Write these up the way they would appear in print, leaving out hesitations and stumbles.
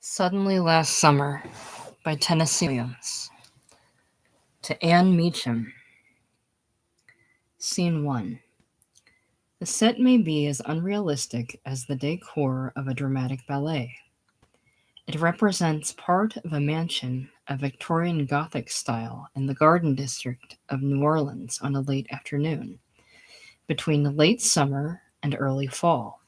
Suddenly Last Summer by Tennessee Williams. To Anne Meacham. Scene 1. The set may be as unrealistic as the decor of a dramatic ballet. It represents part of a mansion of Victorian Gothic style in the Garden District of New Orleans on a late afternoon, between late summer and early fall.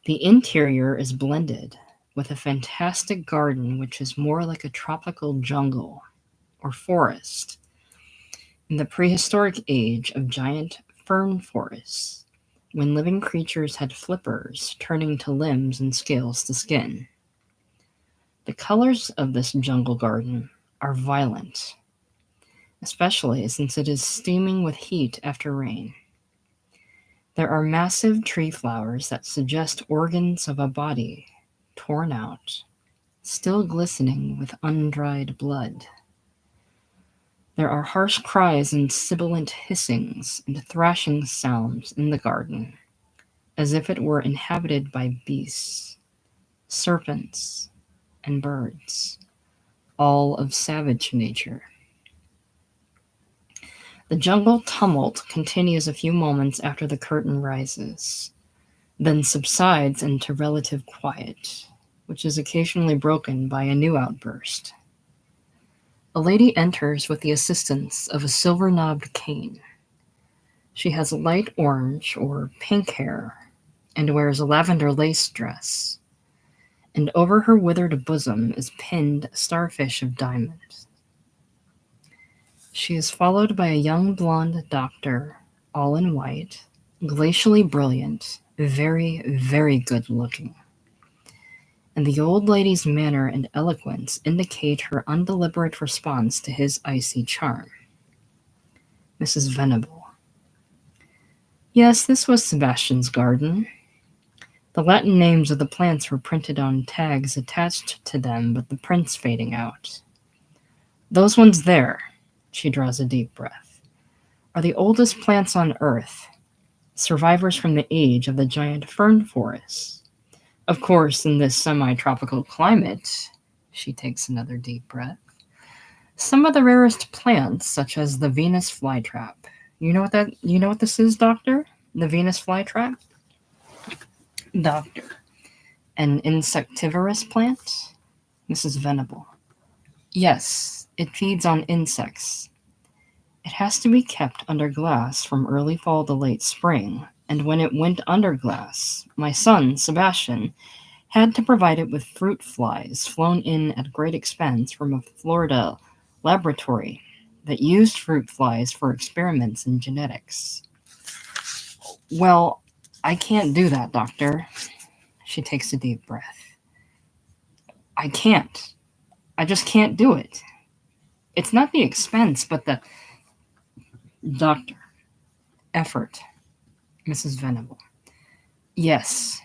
The interior is blended with a fantastic garden which is more like a tropical jungle or forest in the prehistoric age of giant fern forests, when living creatures had flippers turning to limbs and scales to skin. The colors of this jungle garden are violent, especially since it is steaming with heat after rain. There are massive tree flowers that suggest organs of a body torn out, still glistening with undried blood. There are harsh cries and sibilant hissings and thrashing sounds in the garden, as if it were inhabited by beasts, serpents, and birds, all of savage nature. The jungle tumult continues a few moments after the curtain rises, then subsides into relative quiet, which is occasionally broken by a new outburst. A lady enters with the assistance of a silver-knobbed cane. She has light orange or pink hair and wears a lavender lace dress, and over her withered bosom is pinned a starfish of diamonds. She is followed by a young blonde doctor, all in white, glacially brilliant, very, very good-looking. And the old lady's manner and eloquence indicate her undeliberate response to his icy charm. Mrs. Venable. Yes, this was Sebastian's garden. The Latin names of the plants were printed on tags attached to them, but the print's fading out. Those ones there, she draws a deep breath, are the oldest plants on Earth, survivors from the age of the giant fern forests. Of course, in this semi-tropical climate, she takes another deep breath, some of the rarest plants, such as the Venus flytrap. You know what this is, Doctor? The Venus flytrap? Doctor. An insectivorous plant? Mrs. Venable. Yes, it feeds on insects. It has to be kept under glass from early fall to late spring, and when it went under glass, my son, Sebastian, had to provide it with fruit flies flown in at great expense from a Florida laboratory that used fruit flies for experiments in genetics. Well, I can't do that, Doctor. She takes a deep breath. I can't. I just can't do it. It's not the expense, but the... Doctor. Effort. Mrs. Venable. Yes.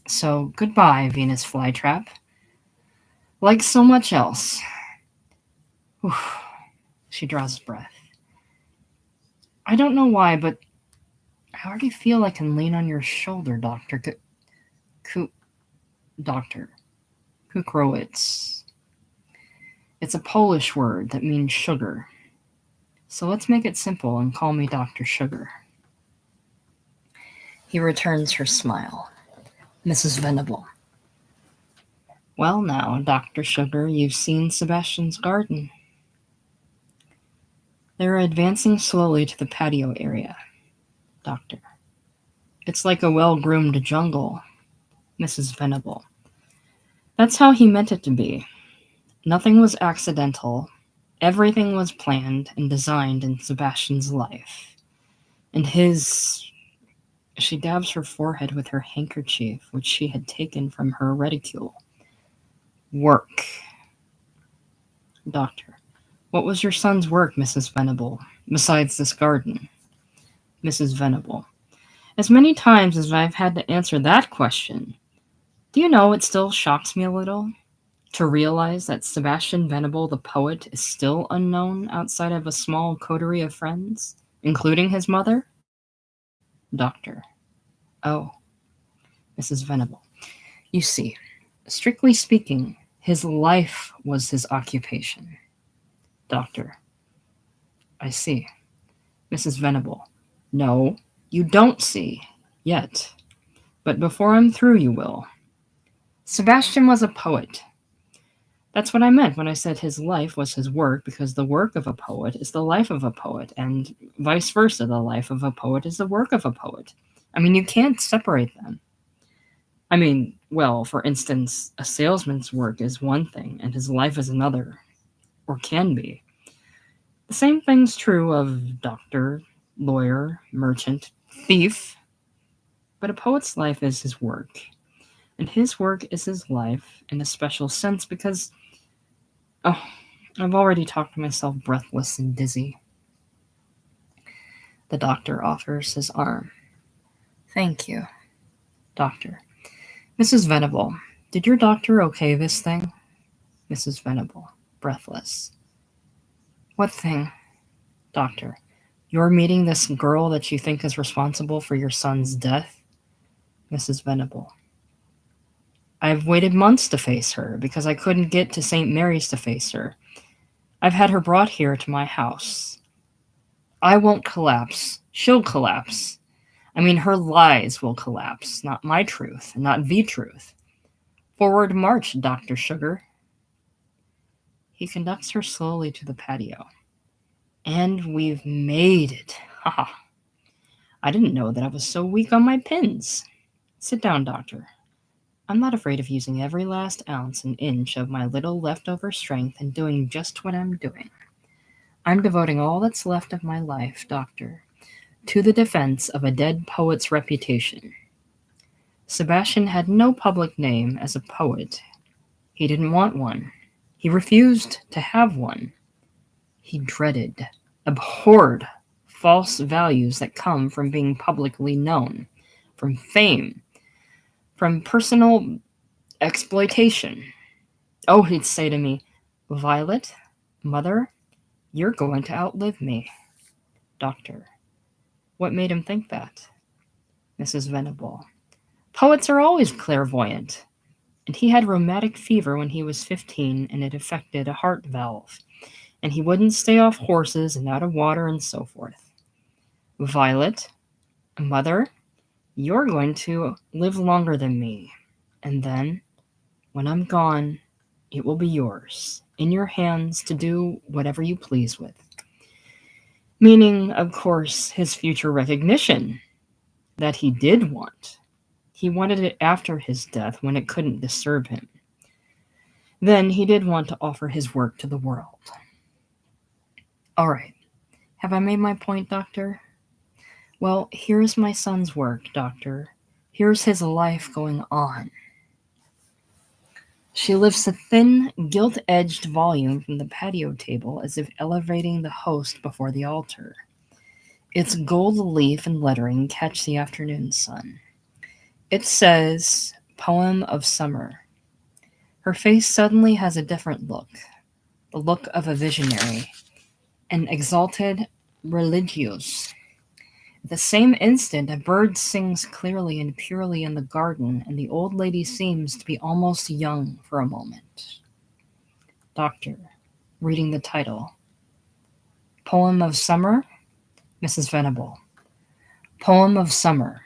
So, goodbye, Venus flytrap. Like so much else. Whew. She draws a breath. I don't know why, but I already feel I can lean on your shoulder, Doctor. Doctor. Kukrowitz. It's a Polish word that means sugar. So let's make it simple and call me Dr. Sugar. He returns her smile. Mrs. Venable. Well now, Dr. Sugar, you've seen Sebastian's garden. They are advancing slowly to the patio area. Doctor. It's like a well-groomed jungle. Mrs. Venable. That's how he meant it to be. Nothing was accidental. Everything was planned and designed in Sebastian's life. And his... She dabs her forehead with her handkerchief, which she had taken from her reticule. Work. Doctor. What was your son's work, Mrs. Venable, besides this garden? Mrs. Venable. As many times as I've had to answer that question, do you know it still shocks me a little to realize that Sebastian Venable, the poet, is still unknown outside of a small coterie of friends, including his mother? Doctor. Oh. Mrs. Venable. You see, Strictly speaking, his life was his occupation. Doctor. I see. Mrs. Venable. No, you don't see. Yet. But before I'm through, you will. Sebastian was a poet. That's what I meant when I said his life was his work, because the work of a poet is the life of a poet, and vice versa, the life of a poet is the work of a poet. I mean, you can't separate them. I mean, well, for instance, a salesman's work is one thing, and his life is another, or can be. The same thing's true of doctor, lawyer, merchant, thief. But a poet's life is his work, and his work is his life in a special sense because, oh, I've already talked myself breathless and dizzy. The doctor offers his arm. Thank you. Doctor. Mrs. Venable, did your doctor okay this thing? Mrs. Venable, breathless. What thing? Doctor. You're meeting this girl that you think is responsible for your son's death? Mrs. Venable. I've waited months to face her because I couldn't get to St. Mary's to face her. I've had her brought here to my house. I won't collapse. She'll collapse. I mean, her lies will collapse, not my truth, not the truth. Forward march, Dr. Sugar. He conducts her slowly to the patio. And we've made it. Ha ha. I didn't know that I was so weak on my pins. Sit down, Doctor. I'm not afraid of using every last ounce and inch of my little leftover strength and doing just what I'm doing. I'm devoting all that's left of my life, Doctor, to the defense of a dead poet's reputation. Sebastian had no public name as a poet. He didn't want one. He refused to have one. He dreaded, abhorred false values that come from being publicly known, from fame, from personal exploitation. Oh, he'd say to me, Violet, Mother, you're going to outlive me. Doctor. What made him think that? Mrs. Venable. Poets are always clairvoyant. And he had rheumatic fever when he was 15, and it affected a heart valve. And he wouldn't stay off horses and out of water and so forth. Violet, Mother, you're going to live longer than me. And then, when I'm gone, it will be yours, in your hands to do whatever you please with. Meaning, of course, his future recognition that he did want. He wanted it after his death when it couldn't disturb him. Then he did want to offer his work to the world. All right. Have I made my point, Doctor? Well, here's my son's work, Doctor. Here's his life going on. She lifts a thin, gilt-edged volume from the patio table as if elevating the host before the altar. Its gold leaf and lettering catch the afternoon sun. It says, Poem of Summer. Her face suddenly has a different look, the look of a visionary, an exalted religieuse. At the same instant, a bird sings clearly and purely in the garden, and the old lady seems to be almost young for a moment. Doctor, reading the title. Poem of Summer? Mrs. Venable. Poem of Summer.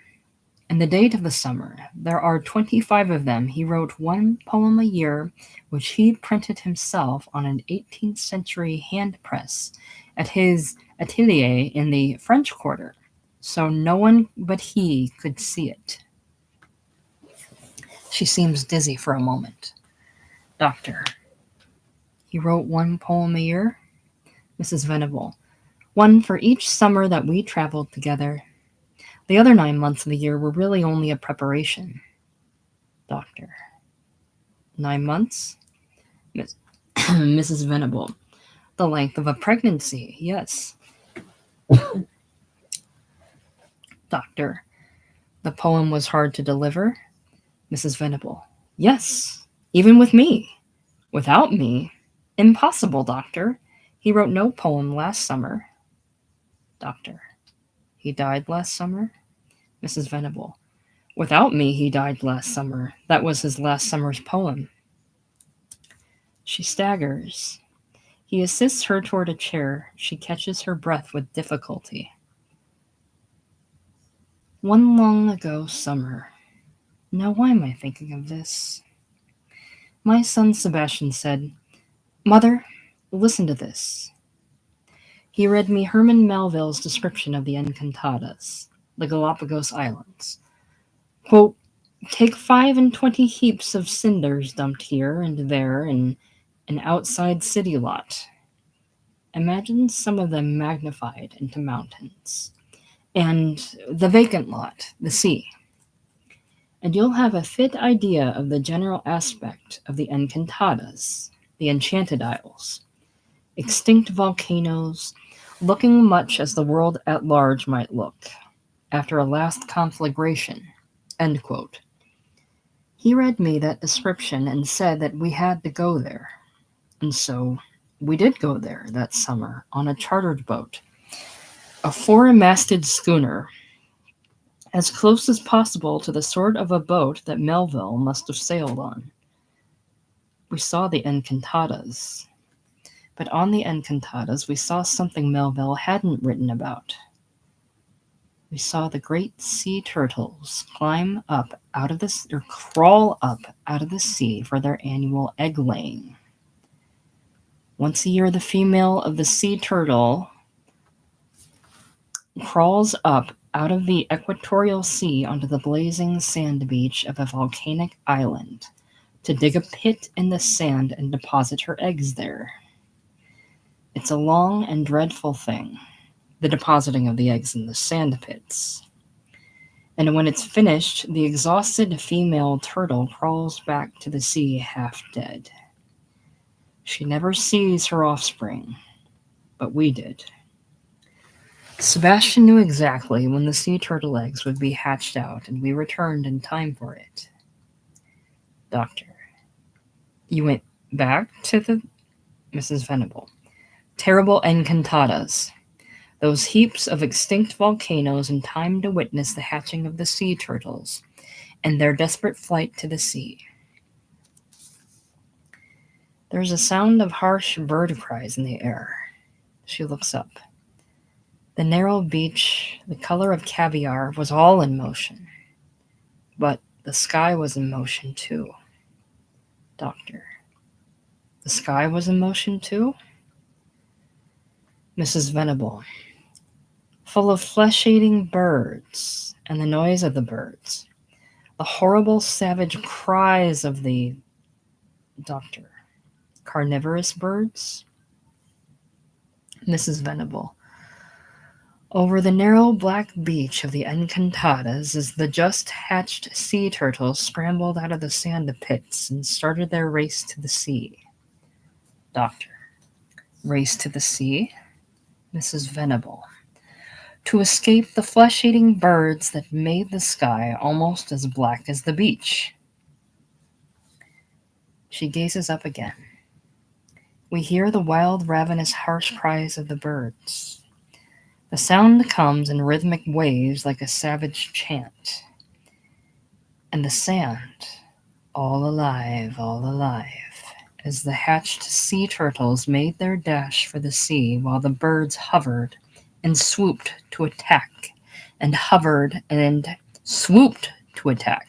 And the date of the summer. There are 25 of them. He wrote one poem a year, which he printed himself on an 18th century hand press at his atelier in the French Quarter, so no one but he could see it. She seems dizzy for a moment. Doctor. He wrote one poem a year? Mrs. Venable. One for each summer that we traveled together. The other 9 months of the year were really only a preparation. Doctor. 9 months? Mrs. Venable. The length of a pregnancy, yes. Doctor. The poem was hard to deliver? Mrs. Venable. Yes, even with me. Without me? Impossible, Doctor. He wrote no poem last summer. Doctor. He died last summer? Mrs. Venable. Without me, he died last summer. That was his last summer's poem. She staggers. He assists her toward a chair. She catches her breath with difficulty. One long ago summer. Now why am I thinking of this? My son Sebastian said, "Mother, listen to this." He read me Herman Melville's description of the Encantadas, the Galapagos Islands. Quote, "Take 25 heaps of cinders dumped here and there in an outside city lot. Imagine some of them magnified into mountains. And the vacant lot, the sea. And you'll have a fit idea of the general aspect of the Encantadas, the Enchanted Isles. Extinct volcanoes, looking much as the world at large might look, after a last conflagration." End quote. He read me that description and said that we had to go there. And so we did go there that summer on a chartered boat, a four-masted schooner, as close as possible to the sort of a boat that Melville must have sailed on. We saw the Encantadas, but on the Encantadas we saw something Melville hadn't written about. We saw the great sea turtles crawl up out of the sea for their annual egg laying. Once a year, the female of the sea turtle crawls up out of the equatorial sea onto the blazing sand beach of a volcanic island to dig a pit in the sand and deposit her eggs there. It's a long and dreadful thing, the depositing of the eggs in the sand pits. And when it's finished, the exhausted female turtle crawls back to the sea half dead. She never sees her offspring, but we did. Sebastian knew exactly when the sea turtle eggs would be hatched out, and we returned in time for it. Doctor. You went back to the... Mrs. Venable. Terrible Encantadas. Those heaps of extinct volcanoes in time to witness the hatching of the sea turtles and their desperate flight to the sea. There's a sound of harsh bird cries in the air. She looks up. The narrow beach, the color of caviar, was all in motion. But the sky was in motion too. Doctor. The sky was in motion too? Mrs. Venable. Full of flesh-eating birds, and the noise of the birds. The horrible, savage cries of the... Doctor. Carnivorous birds? Mrs. Venable. Over the narrow black beach of the Encantadas, as the just-hatched sea turtles scrambled out of the sand pits and started their race to the sea. Doctor. Race to the sea? Mrs. Venable. To escape the flesh-eating birds that made the sky almost as black as the beach. She gazes up again. We hear the wild, ravenous, harsh cries of the birds. The sound comes in rhythmic waves like a savage chant. And the sand, all alive, as the hatched sea turtles made their dash for the sea while the birds hovered and swooped to attack, and hovered and swooped to attack.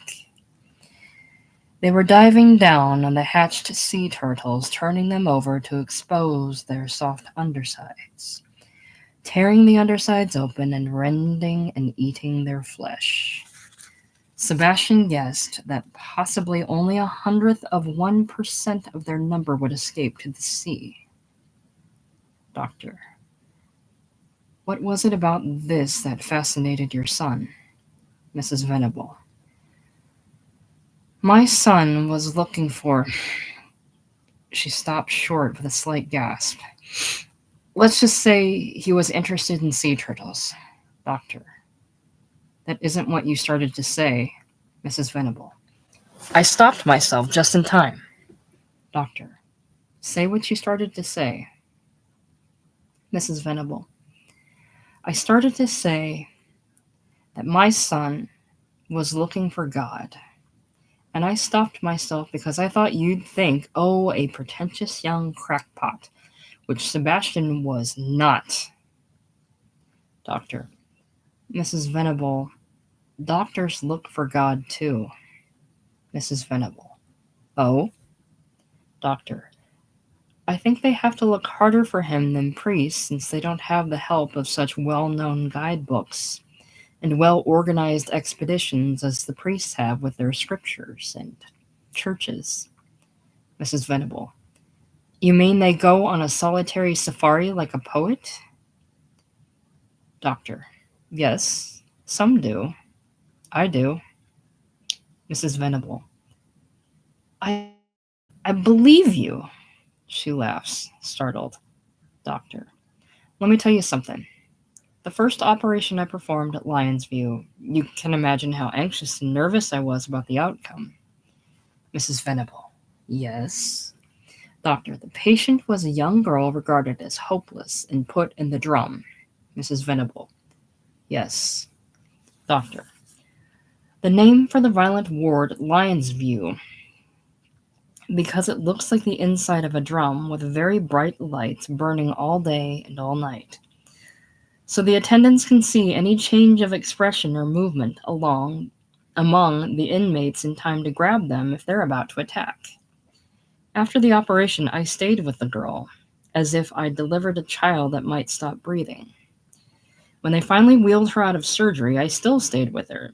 They were diving down on the hatched sea turtles, turning them over to expose their soft undersides, tearing the undersides open and rending and eating their flesh. Sebastian guessed that possibly only 1/100% of their number would escape to the sea. Doctor. What was it about this that fascinated your son? Mrs. Venable. My son was looking for... She stopped short with a slight gasp. Let's just say he was interested in sea turtles. Doctor. That isn't what you started to say, Mrs. Venable. I stopped myself just in time. Doctor. Say what you started to say. Mrs. Venable. I started to say that my son was looking for God. And I stopped myself because I thought you'd think, oh, a pretentious young crackpot, which Sebastian was not. Doctor. Mrs. Venable, doctors look for God too. Mrs. Venable. Oh? Doctor. I think they have to look harder for him than priests since they don't have the help of such well-known guidebooks and well-organized expeditions as the priests have with their scriptures and churches. Mrs. Venable. You mean they go on a solitary safari like a poet? Doctor. Yes, some do. I do. Mrs. Venable. I I believe you. She laughs, startled. Doctor. Let me tell you something. The first operation I performed at Lion's View, you can imagine how anxious and nervous I was about the outcome. Mrs. Venable. Yes. Doctor. The patient was a young girl regarded as hopeless and put in the drum. Mrs. Venable. Yes. Doctor. The name for the violent ward at Lion's View, because it looks like the inside of a drum with very bright lights burning all day and all night. So the attendants can see any change of expression or movement among the inmates in time to grab them if they're about to attack. After the operation, I stayed with the girl, as if I'd delivered a child that might stop breathing. When they finally wheeled her out of surgery, I still stayed with her.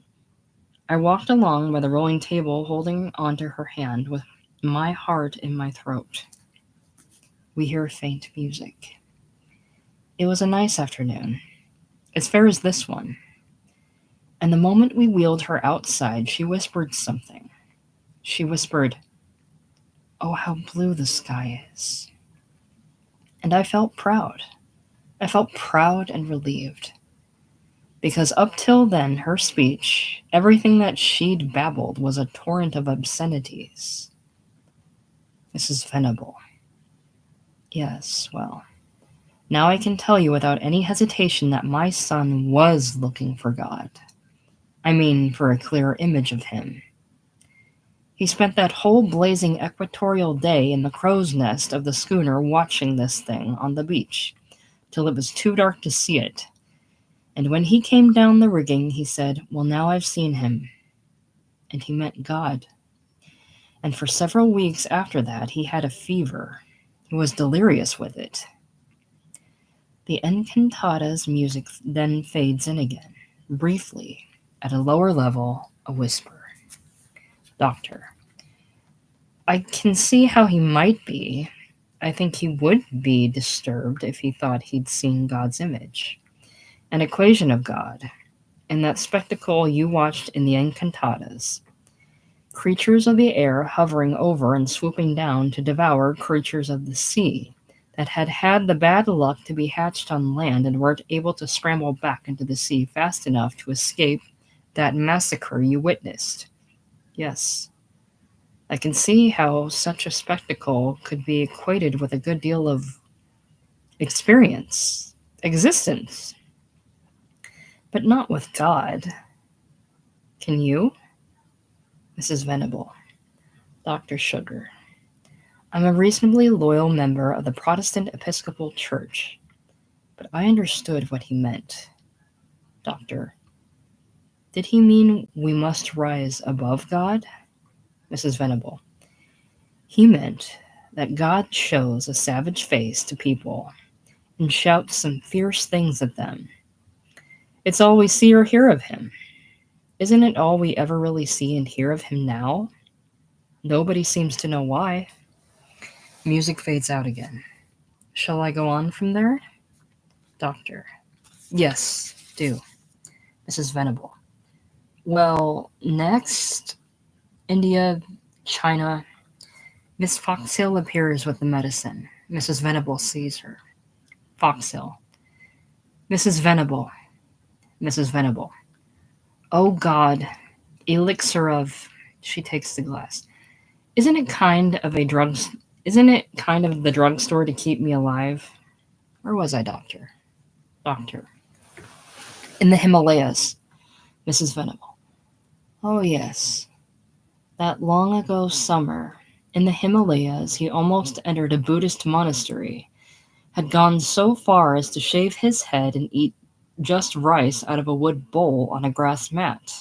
I walked along by the rolling table holding onto her hand with my heart in my throat. We hear faint music. It was a nice afternoon, as fair as this one. And the moment we wheeled her outside, she whispered something. She whispered, "Oh, how blue the sky is." And I felt proud. I felt proud and relieved. Because up till then, her speech, everything that she'd babbled, was a torrent of obscenities. Mrs. Venable. Yes, well, now I can tell you without any hesitation that my son was looking for God. I mean, for a clear image of him. He spent that whole blazing equatorial day in the crow's nest of the schooner watching this thing on the beach, till it was too dark to see it. And when he came down the rigging, he said, "Well, now I've seen him." And he meant God. And for several weeks after that, he had a fever. He was delirious with it. The Encantada's music then fades in again, briefly, at a lower level, a whisper. Doctor. I can see how he might be. I think he would be disturbed if he thought he'd seen God's image. An equation of God, in that spectacle you watched in the Encantadas. Creatures of the air hovering over and swooping down to devour creatures of the sea that had had the bad luck to be hatched on land and weren't able to scramble back into the sea fast enough to escape that massacre you witnessed. Yes, I can see how such a spectacle could be equated with a good deal of existence. But not with God. Can you? Mrs. Venable. Dr. Sugar. I'm a reasonably loyal member of the Protestant Episcopal Church, but I understood what he meant. Doctor. Did he mean we must rise above God? Mrs. Venable. He meant that God shows a savage face to people and shouts some fierce things at them. It's all we see or hear of him. Isn't it all we ever really see and hear of him now? Nobody seems to know why. Music fades out again. Shall I go on from there? Doctor. Yes, do. Mrs. Venable. Well, next, India, China. Miss Foxhill appears with the medicine. Mrs. Venable sees her. Foxhill. Mrs. Venable. Mrs. Venable. Oh God, elixir of... She takes the glass. Isn't it kind of the drugstore to keep me alive? Where was I, Doctor? Doctor. In the Himalayas. Mrs. Venable. Oh, yes. That long ago summer, in the Himalayas, he almost entered a Buddhist monastery, had gone so far as to shave his head and eat just rice out of a wood bowl on a grass mat.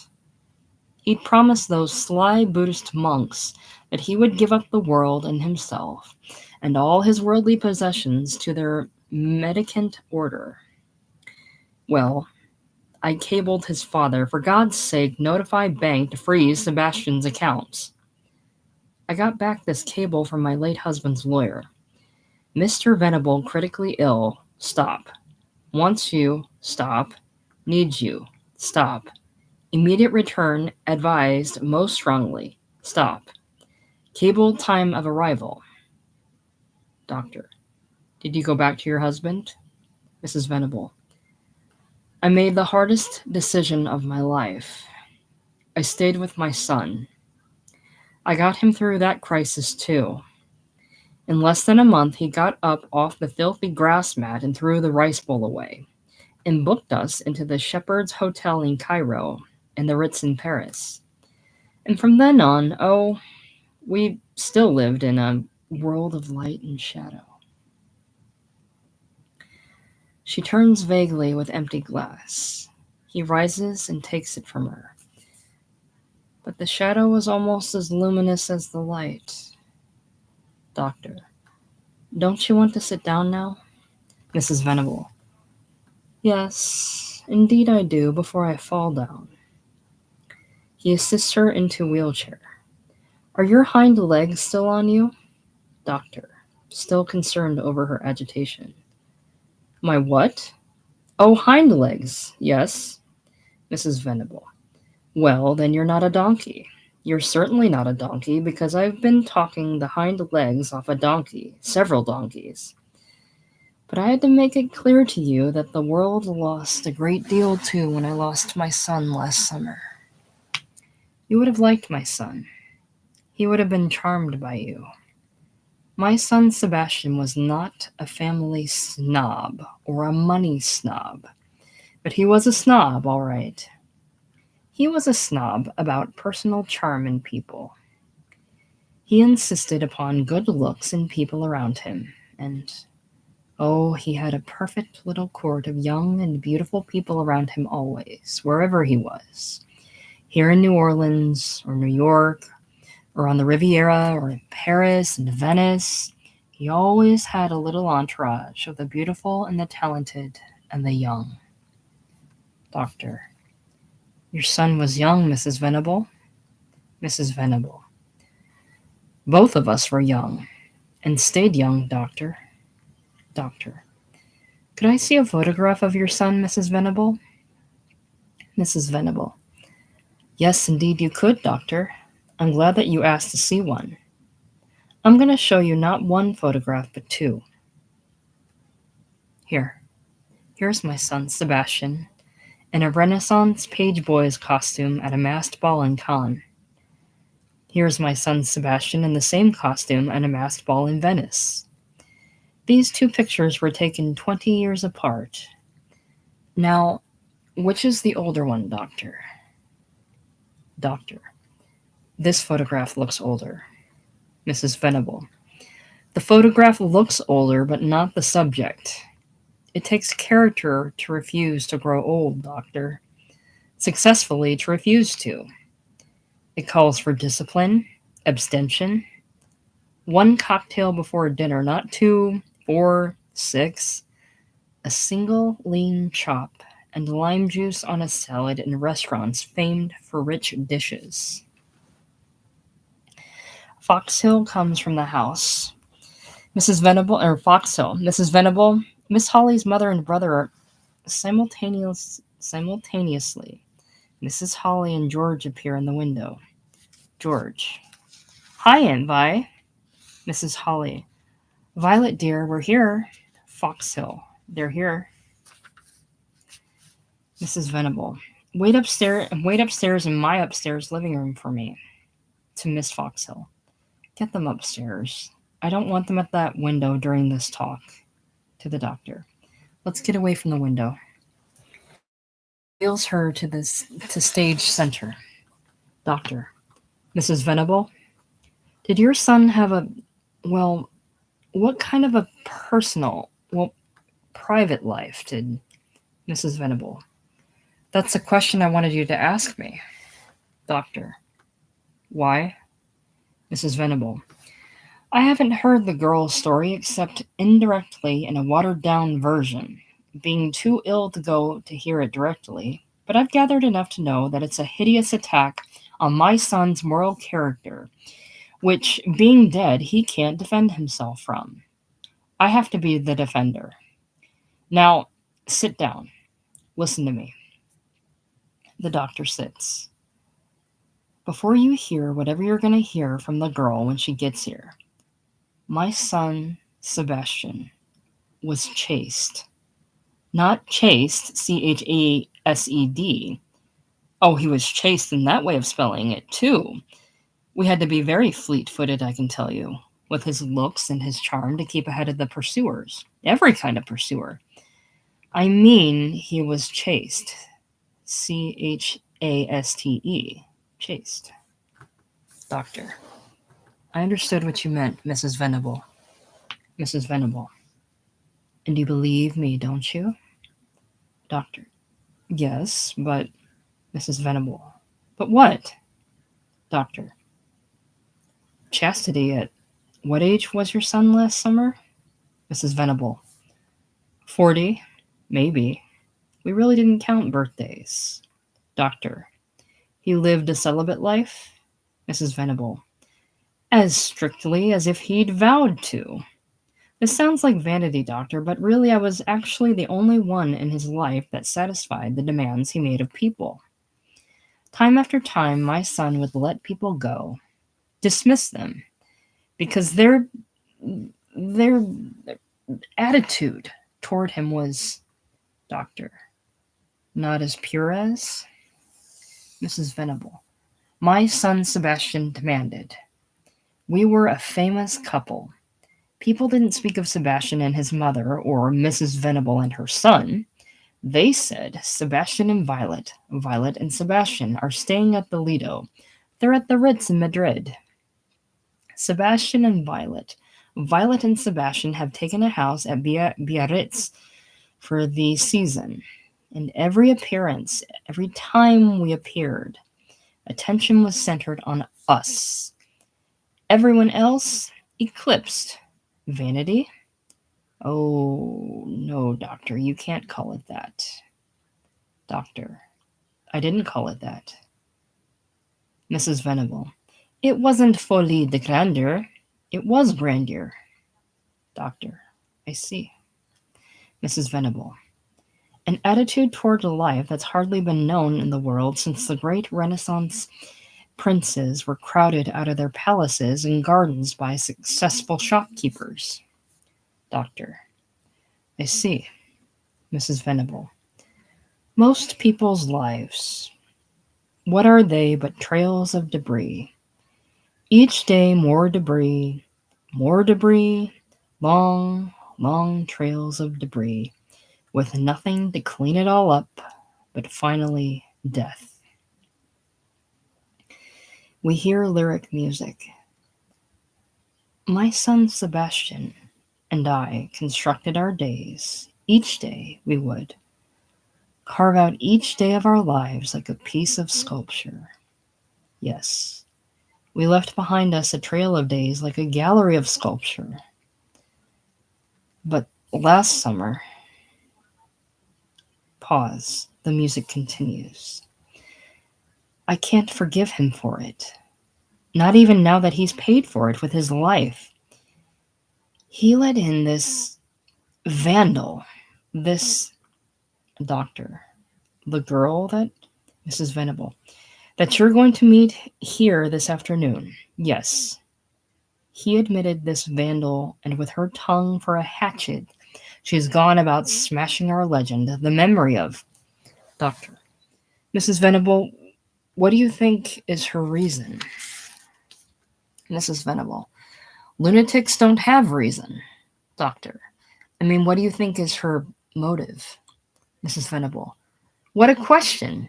He'd promised those sly Buddhist monks that he would give up the world and himself, and all his worldly possessions to their mendicant order. Well, I cabled his father, for God's sake, notify bank to freeze Sebastian's accounts. I got back this cable from my late husband's lawyer. Mr. Venable critically ill. Stop. Wants you. Stop. Needs you. Stop. Immediate return advised most strongly. Stop. Cable time of arrival. Doctor. Did you go back to your husband? Mrs. Venable. I made the hardest decision of my life. I stayed with my son. I got him through that crisis too. In less than a month, he got up off the filthy grass mat and threw the rice bowl away, and booked us into the Shepherd's Hotel in Cairo and the Ritz in Paris. And from then on, oh, we still lived in a world of light and shadow. She turns vaguely with empty glass. He rises and takes it from her. But the shadow was almost as luminous as the light. Doctor. Don't you want to sit down now? Mrs. Venable. Yes, indeed I do, before I fall down. He assists her into a wheelchair. Are your hind legs still on you? Doctor, still concerned over her agitation. My what? Oh, hind legs, yes. Mrs. Venable. Well, then you're not a donkey. You're certainly not a donkey, because I've been talking the hind legs off a donkey, several donkeys. But I had to make it clear to you that the world lost a great deal too when I lost my son last summer. You would have liked my son. He would have been charmed by you. My son Sebastian was not a family snob or a money snob, but he was a snob, all right. He was a snob about personal charm in people. He insisted upon good looks in people around him, and oh, he had a perfect little court of young and beautiful people around him always, wherever he was. Here in New Orleans, or New York, or on the Riviera, or in Paris and Venice, he always had a little entourage of the beautiful and the talented and the young. Doctor. Your son was young, Mrs. Venable. Mrs. Venable. Both of us were young, and stayed young, Doctor. Doctor. Could I see a photograph of your son, Mrs. Venable? Mrs. Venable. Yes, indeed you could, Doctor. I'm glad that you asked to see one. I'm going to show you not one photograph, but two. Here's my son, Sebastian, in a Renaissance page boy's costume at a masked ball in Cannes. Here's my son, Sebastian, in the same costume at a masked ball in Venice. These two pictures were taken 20 years apart. Now, which is the older one, Doctor? Doctor. This photograph looks older. Mrs. Venable. The photograph looks older, but not the subject. It takes character to refuse to grow old, Doctor. Successfully to refuse to. It calls for discipline, abstention. One cocktail before dinner, not 2, 4, 6. A single lean chop and lime juice on a salad in restaurants famed for rich dishes. Foxhill comes from the house. Mrs. Mrs. Venable, Miss Holly's mother and brother are simultaneously. Mrs. Holly and George appear in the window. George. Hi, Aunt Vi. Mrs. Holly. Violet, dear, we're here. Foxhill. They're here. Mrs. Venable. Wait upstairs in my upstairs living room for me. To Miss Foxhill. Get them upstairs. I don't want them at that window during this talk. To the doctor. Let's get away from the window. Wheels her to stage center. Doctor. Mrs. Venable, did your son have well, what kind of a private life did Mrs. Venable? That's a question I wanted you to ask me. Doctor. Why? Mrs. Venable. I haven't heard the girl's story except indirectly in a watered down version, being too ill to go to hear it directly, but I've gathered enough to know that it's a hideous attack on my son's moral character, which, being dead, he can't defend himself from. I have to be the defender. Now, sit down. Listen to me. The doctor sits. Before you hear whatever you're going to hear from the girl when she gets here, my son, Sebastian, was chaste. Not chaste, Chased. Oh, he was chaste in that way of spelling it, too. We had to be very fleet-footed, I can tell you, with his looks and his charm to keep ahead of the pursuers. Every kind of pursuer. I mean, he was chaste. Chaste. Chaste. Doctor. I understood what you meant, Mrs. Venable. Mrs. Venable. And you believe me, don't you? Doctor. Yes, but... Mrs. Venable. But what? Doctor. Chastity, at what age was your son last summer? Mrs. Venable. 40, maybe. We really didn't count birthdays. Doctor. He lived a celibate life? Mrs. Venable. As strictly as if he'd vowed to. This sounds like vanity, Doctor, but really I was actually the only one in his life that satisfied the demands he made of people. Time after time, my son would let people go, dismiss them, because their attitude toward him was, Doctor, not as pure as? Mrs. Venable. My son Sebastian demanded. We were a famous couple. People didn't speak of Sebastian and his mother, or Mrs. Venable and her son. They said Sebastian and Violet and Sebastian are staying at the Lido. They're at the Ritz in Madrid. Sebastian and Violet and Sebastian have taken a house at Biarritz for the season. And every appearance, every time we appeared, attention was centered on us. Everyone else eclipsed. Vanity? Oh, no, Doctor, you can't call it that. Doctor, I didn't call it that. Mrs. Venable. It wasn't folie de grandeur. It was grandeur. Doctor, I see. Mrs. Venable. An attitude toward life that's hardly been known in the world since the great Renaissance princes were crowded out of their palaces and gardens by successful shopkeepers. Doctor. I see. Mrs. Venable. Most people's lives, what are they but trails of debris? Each day more debris, long, long trails of debris, with nothing to clean it all up, but finally death. We hear lyric music. My son Sebastian and I constructed our days. Each day we would carve out each day of our lives like a piece of sculpture. Yes, we left behind us a trail of days like a gallery of sculpture. But last summer... Pause. The music continues. I can't forgive him for it. Not even now that he's paid for it with his life. He let in this vandal, this doctor, the girl that, Mrs. Venable, that you're going to meet here this afternoon. Yes. He admitted this vandal, and with her tongue for a hatchet, she's gone about smashing our legend, the memory of Doctor. Mrs. Venable, what do you think is her reason? Mrs. Venable. Lunatics don't have reason. Doctor. I mean, what do you think is her motive? Mrs. Venable. What a question.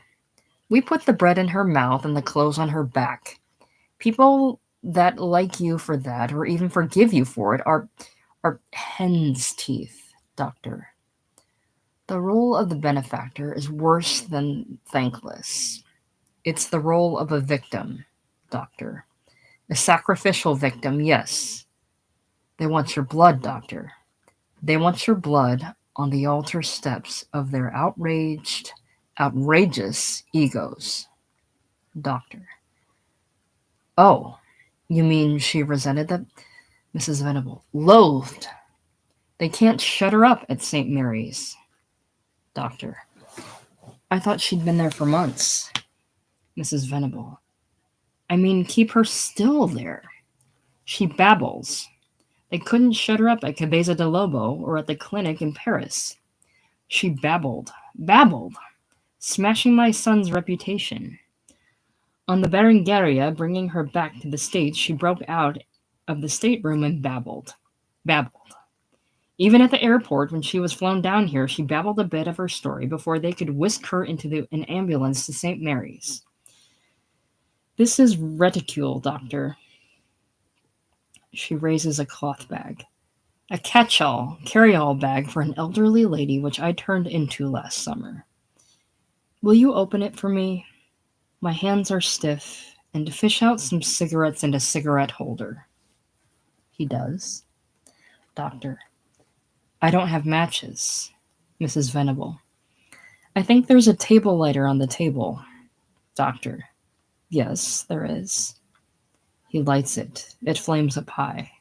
We put the bread in her mouth and the clothes on her back. People that like you for that, or even forgive you for it, are hen's teeth, Doctor. The role of the benefactor is worse than thankless. It's the role of a victim, Doctor. A sacrificial victim, yes. They want your blood, Doctor. They want your blood on the altar steps of their outrageous egos, Doctor. Oh, you mean she resented them? Mrs. Venable. Loathed. They can't shut her up at St. Mary's. Doctor. I thought she'd been there for months. Mrs. Venable. I mean, keep her still there. She babbles. They couldn't shut her up at Cabeza de Lobo or at the clinic in Paris. She babbled, smashing my son's reputation. On the Berengaria, bringing her back to the States, she broke out of the stateroom and babbled. Even at the airport, when she was flown down here, she babbled a bit of her story before they could whisk her into an ambulance to St. Mary's. This is reticule, Doctor. She raises a cloth bag. A catch-all, carry-all bag for an elderly lady which I turned into last summer. Will you open it for me? My hands are stiff, and to fish out some cigarettes and a cigarette holder. He does. Doctor. I don't have matches. Mrs. Venable. I think there's a table lighter on the table. Doctor. Yes, there is. He lights it. It flames up high.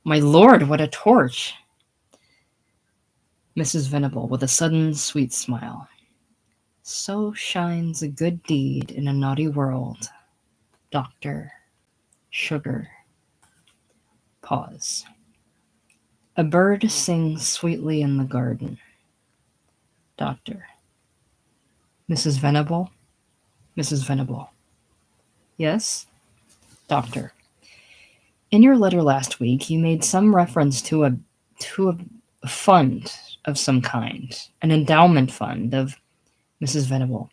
My lord, what a torch! Mrs. Venable, with a sudden sweet smile. So shines a good deed in a naughty world. Doctor. Sugar. Pause. A bird sings sweetly in the garden. Doctor. Mrs. Venable? Mrs. Venable. Yes? Doctor. In your letter last week, you made some reference to a fund of some kind, an endowment fund of Mrs. Venable.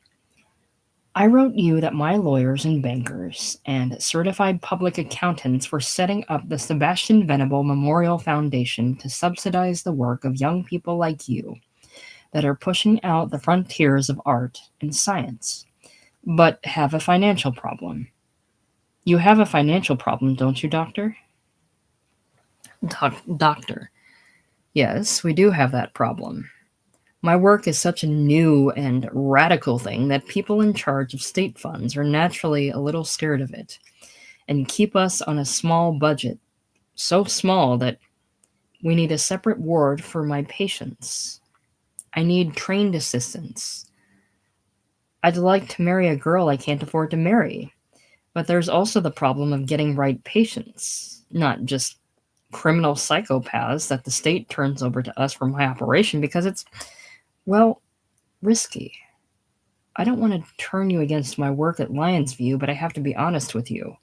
I wrote you that my lawyers and bankers and certified public accountants were setting up the Sebastian Venable Memorial Foundation to subsidize the work of young people like you that are pushing out the frontiers of art and science, but have a financial problem. You have a financial problem, don't you, Doctor? Doctor. Yes, we do have that problem. My work is such a new and radical thing that people in charge of state funds are naturally a little scared of it and keep us on a small budget, so small that we need a separate ward for my patients. I need trained assistants. I'd like to marry a girl I can't afford to marry. But there's also the problem of getting right patients, not just criminal psychopaths that the state turns over to us for my operation because it's, well, risky. I don't want to turn you against my work at Lionsview, but I have to be honest with you.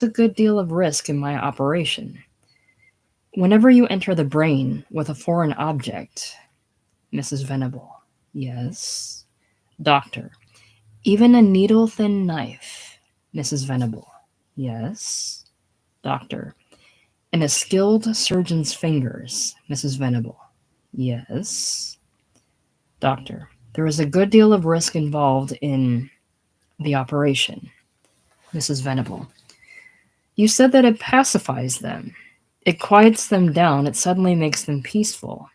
There's a good deal of risk in my operation. Whenever you enter the brain with a foreign object, Mrs. Venable. Yes. Doctor. Even a needle-thin knife, Mrs. Venable. Yes. Doctor. In a skilled surgeon's fingers, Mrs. Venable. Yes. Doctor. There is a good deal of risk involved in the operation, Mrs. Venable. You said that it pacifies them. It quiets them down. It suddenly makes them peaceful.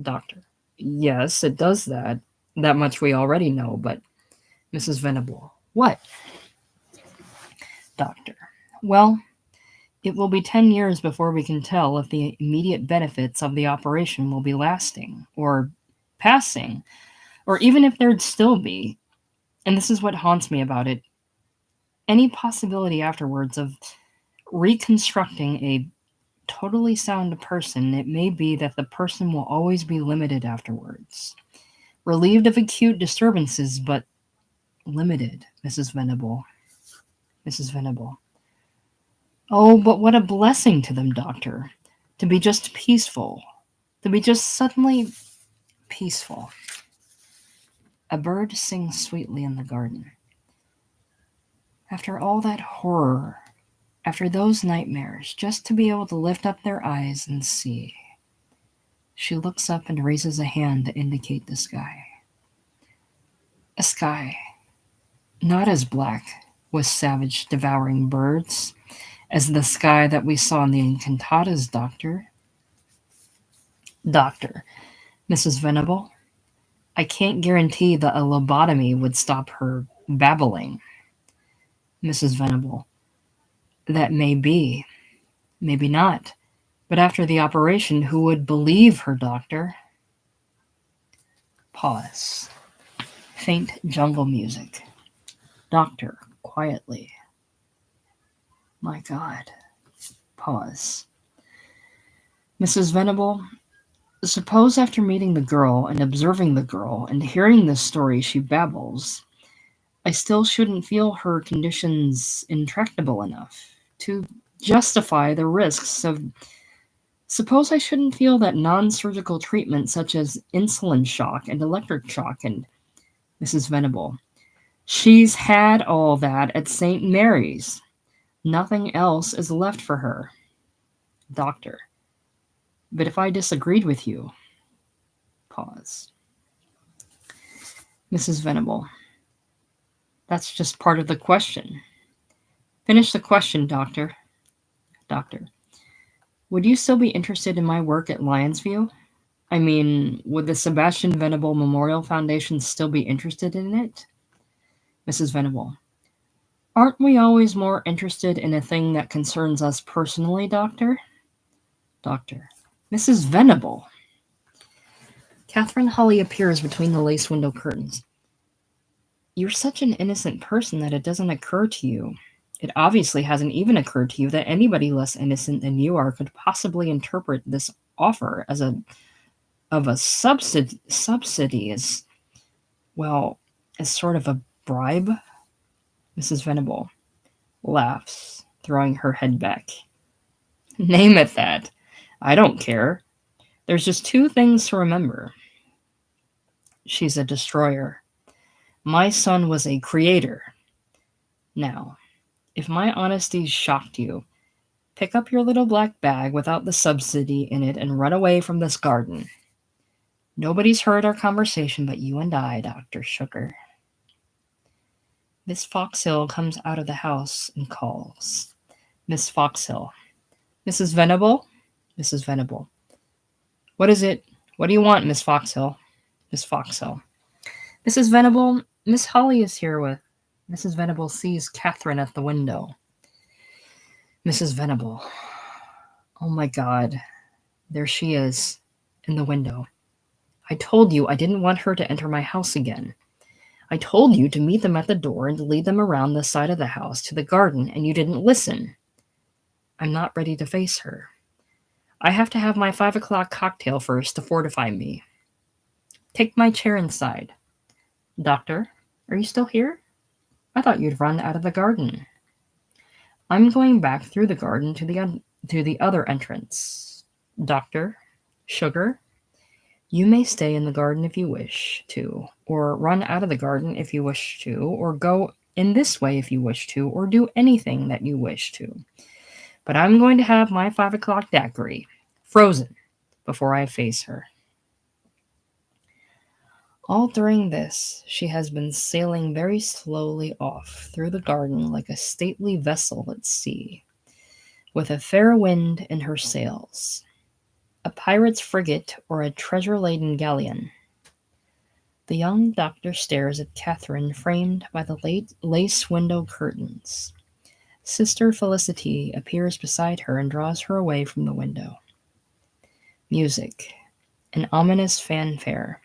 Doctor. Yes, it does that. That much we already know, but Mrs. Venable. What? Doctor. Well, it will be 10 years before we can tell if the immediate benefits of the operation will be lasting, or passing, or even if there'd still be, and this is what haunts me about it, any possibility afterwards of reconstructing a totally sound person. It may be that the person will always be limited afterwards. Relieved of acute disturbances, but limited, Mrs. Venable. Mrs. Venable. Oh, but what a blessing to them, Doctor. To be just peaceful. To be just suddenly peaceful. A bird sings sweetly in the garden. After all that horror, after those nightmares, just to be able to lift up their eyes and see. She looks up and raises a hand to indicate the sky. A sky not as black with savage devouring birds as the sky that we saw in the Encantadas, Doctor. Doctor, Mrs. Venable, I can't guarantee that a lobotomy would stop her babbling. Mrs. Venable, that may be, maybe not. But after the operation, who would believe her, Doctor? Pause. Faint jungle music. Doctor, quietly. My God. Pause. Mrs. Venable, suppose after meeting the girl and observing the girl and hearing the story she babbles, I still shouldn't feel her conditions intractable enough to justify the risks of. Suppose I shouldn't feel that non-surgical treatment such as insulin shock and electric shock and Mrs. Venable. She's had all that at St. Mary's. Nothing else is left for her. Doctor. But if I disagreed with you. Pause. Mrs. Venable. That's just part of the question. Finish the question, Doctor. Doctor. Would you still be interested in my work at Lionsview? I mean, would the Sebastian Venable Memorial Foundation still be interested in it? Mrs. Venable. Aren't we always more interested in a thing that concerns us personally, Doctor? Doctor. Mrs. Venable. Catherine Holly appears between the lace window curtains. You're such an innocent person that it doesn't occur to you. It obviously hasn't even occurred to you that anybody less innocent than you are could possibly interpret this offer as a subsidy as, well, as sort of a bribe. Mrs. Venable laughs, throwing her head back. Name it that. I don't care. There's just two things to remember. She's a destroyer. My son was a creator. Now, if my honesty shocked you, pick up your little black bag without the subsidy in it and run away from this garden. Nobody's heard our conversation but you and I, Dr. Sugar. Miss Foxhill comes out of the house and calls. Miss Foxhill. Mrs. Venable? Mrs. Venable. What is it? What do you want, Miss Foxhill? Miss Foxhill. Mrs. Venable, Miss Holly is here with. Mrs. Venable sees Catherine at the window. Mrs. Venable. Oh my God. There she is, in the window. I told you I didn't want her to enter my house again. I told you to meet them at the door and to lead them around the side of the house to the garden, and you didn't listen. I'm not ready to face her. I have to have my 5 o'clock cocktail first to fortify me. Take my chair inside. Doctor, are you still here? I thought you'd run out of the garden. I'm going back through the garden to the other entrance. Doctor, Sugar, you may stay in the garden if you wish to, or run out of the garden if you wish to, or go in this way if you wish to, or do anything that you wish to. But I'm going to have my 5 o'clock daiquiri, frozen, before I face her. All during this, she has been sailing very slowly off through the garden like a stately vessel at sea, with a fair wind in her sails, a pirate's frigate or a treasure-laden galleon. The young doctor stares at Catherine framed by the lace window curtains. Sister Felicity appears beside her and draws her away from the window. Music, an ominous fanfare.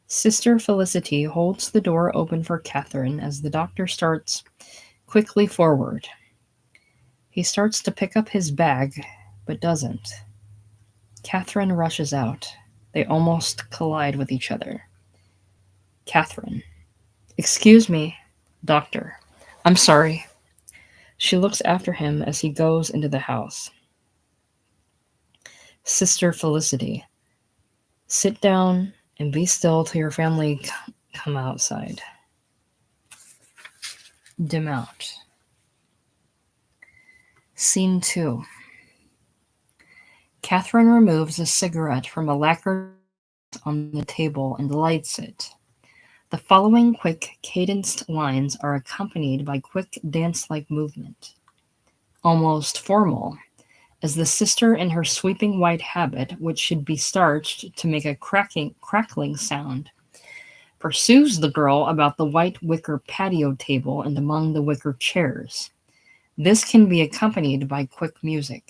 Sister Felicity holds the door open for Catherine as the doctor starts quickly forward. He starts to pick up his bag, but doesn't. Catherine rushes out. They almost collide with each other. Catherine. Excuse me, doctor. I'm sorry. She looks after him as he goes into the house. Sister Felicity. Sit down and be still till your family Come outside. Dim out. Scene 2. Catherine removes a cigarette from a lacquered on the table and lights it. The following quick, cadenced lines are accompanied by quick dance-like movement. Almost formal, as the sister in her sweeping white habit, which should be starched to make a crackling sound, pursues the girl about the white wicker patio table and among the wicker chairs. This can be accompanied by quick music.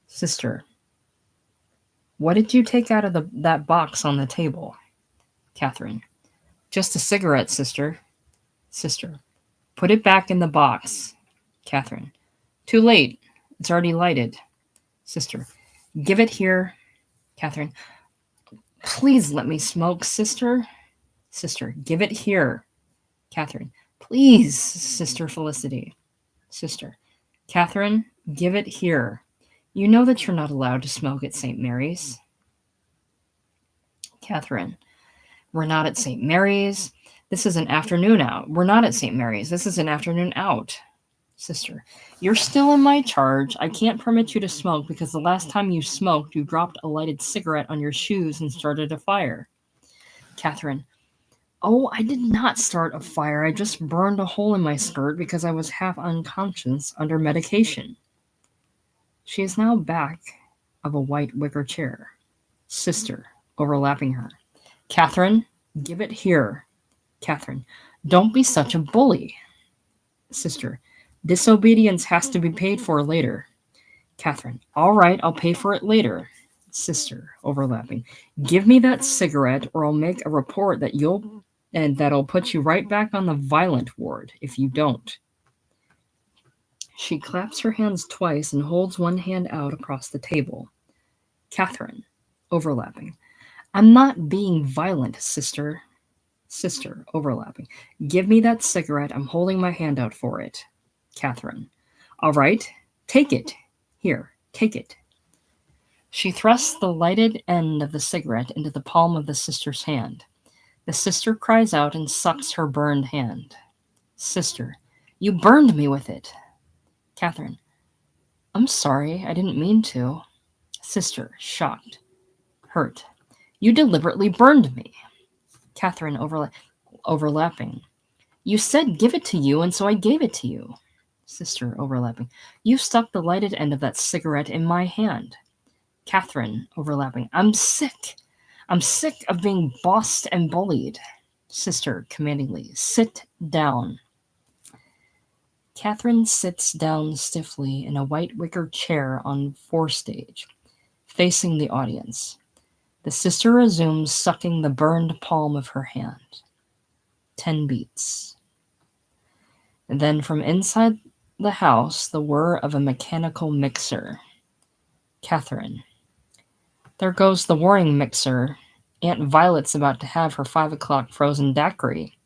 Sister. What did you take out of that box on the table? Catherine. Just a cigarette, sister. Sister. Put it back in the box. Catherine. Too late. It's already lighted. Sister. Give it here. Catherine. Please let me smoke, sister. Sister. Give it here. Catherine. Please, Sister Felicity. Sister. Catherine, give it here. You know that you're not allowed to smoke at St. Mary's. Catherine. We're not at St. Mary's. This is an afternoon out. We're not at St. Mary's. This is an afternoon out. Sister. You're still in my charge. I can't permit you to smoke because the last time you smoked, you dropped a lighted cigarette on your shoes and started a fire. Catherine. Oh, I did not start a fire. I just burned a hole in my skirt because I was half unconscious under medication. She is now back of a white wicker chair. Sister, overlapping her. Catherine, give it here. Catherine, don't be such a bully. Sister, disobedience has to be paid for later. Catherine, all right, I'll pay for it later. Sister, overlapping. Give me that cigarette or I'll make a report that'll put you right back on the violent ward if you don't. She claps her hands twice and holds one hand out across the table. Catherine, overlapping. I'm not being violent, sister. Sister, overlapping. Give me that cigarette. I'm holding my hand out for it. Catherine. All right, take it. Here, take it. She thrusts the lighted end of the cigarette into the palm of the sister's hand. The sister cries out and sucks her burned hand. Sister, you burned me with it. Catherine, I'm sorry, I didn't mean to. Sister, shocked, hurt. You deliberately burned me. Catherine, overlapping. You said give it to you, and so I gave it to you. Sister, overlapping. You stuck the lighted end of that cigarette in my hand. Catherine, overlapping. I'm sick. I'm sick of being bossed and bullied. Sister, commandingly. Sit down. Catherine sits down stiffly in a white wicker chair on forestage, facing the audience. The sister resumes sucking the burned palm of her hand. 10 beats. And then from inside the house, the whir of a mechanical mixer. Catherine. There goes the warning mixer. Aunt Violet's about to have her 5 o'clock frozen daiquiri.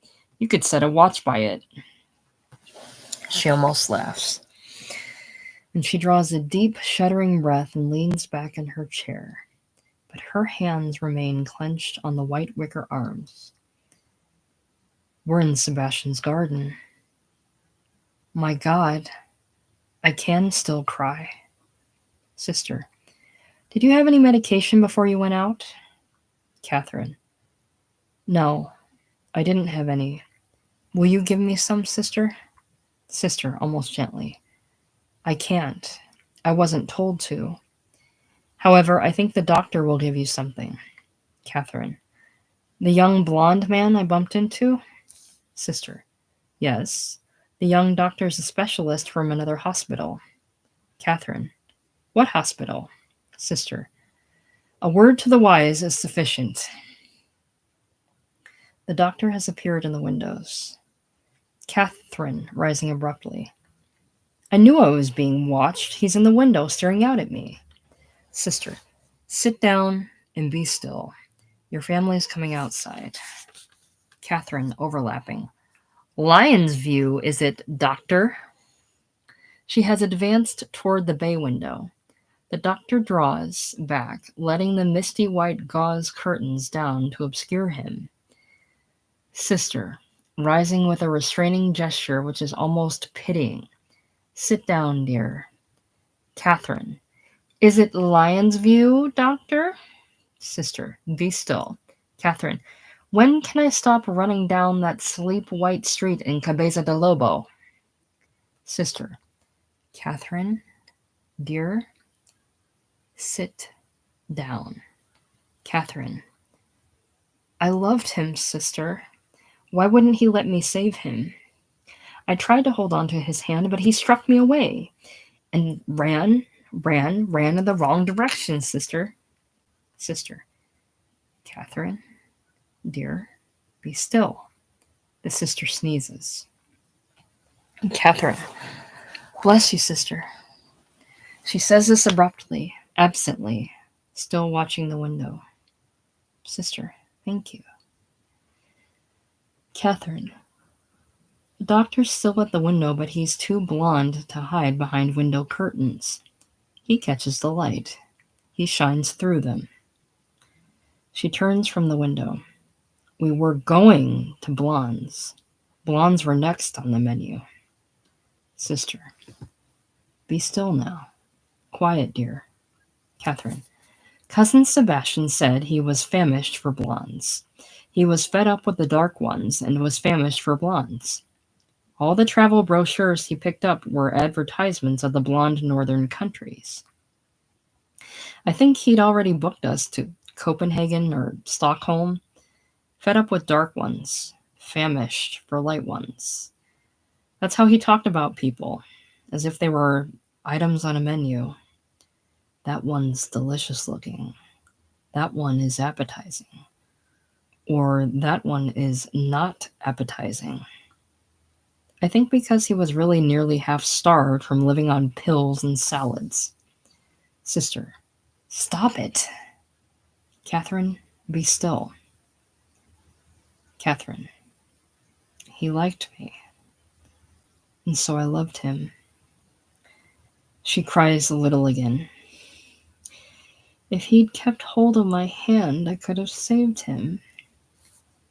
You could set a watch by it. She almost laughs. And she draws a deep, shuddering breath and leans back in her chair. But her hands remain clenched on the white wicker arms. We're in Sebastian's garden. My God, I can still cry. Sister, did you have any medication before you went out? Catherine, no, I didn't have any. Will you give me some, sister? Sister, almost gently. I can't. I wasn't told to. However, I think the doctor will give you something. Catherine, the young blonde man I bumped into? Sister, yes. The young doctor's a specialist from another hospital. Catherine, what hospital? Sister, a word to the wise is sufficient. The doctor has appeared in the windows. Catherine, rising abruptly. I knew I was being watched. He's in the window staring out at me. Sister, sit down and be still. Your family is coming outside. Catherine, overlapping. Lion's View, is it, doctor? She has advanced toward the bay window. The doctor draws back, letting the misty white gauze curtains down to obscure him. Sister, rising with a restraining gesture which is almost pitying. Sit down, dear. Catherine. Is it Lion's View, doctor? Sister. Be still. Catherine. When can I stop running down that sleep-white street in Cabeza de Lobo? Sister. Catherine, dear, sit down. Catherine. I loved him, sister. Why wouldn't he let me save him? I tried to hold on to his hand, but he struck me away and ran in the wrong direction, sister. Sister. Catherine, dear, be still. The sister sneezes. Catherine. Bless you, sister. She says this abruptly, absently, still watching the window. Sister, thank you. Catherine. The doctor's still at the window, but he's too blond to hide behind window curtains. He catches the light. He shines through them. She turns from the window. We were going to Blondes. Blondes were next on the menu. Sister. Be still now. Quiet, dear. Catherine. Cousin Sebastian said he was famished for blondes. He was fed up with the dark ones and was famished for blondes. All the travel brochures he picked up were advertisements of the blonde northern countries. I think he'd already booked us to Copenhagen or Stockholm. Fed up with dark ones, famished for light ones. That's how he talked about people, as if they were items on a menu. That one's delicious looking. That one is appetizing. Or that one is not appetizing. I think because he was really nearly half starved from living on pills and salads. Sister. Stop it. Catherine, be still. Catherine. He liked me. And so I loved him. She cries a little again. If he'd kept hold of my hand, I could have saved him.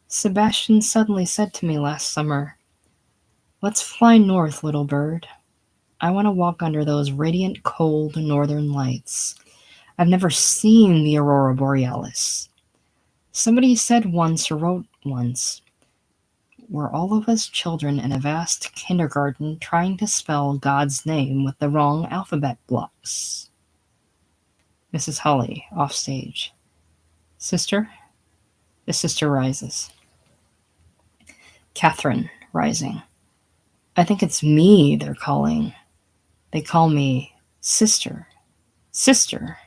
Sebastian suddenly said to me last summer, let's fly north, little bird. I want to walk under those radiant, cold northern lights. I've never seen the aurora borealis. Somebody said once or wrote once, we're all of us children in a vast kindergarten trying to spell God's name with the wrong alphabet blocks. Mrs. Holly, off stage. Sister? The sister rises. Catherine, rising. I think it's me they're calling. They call me sister. Sister.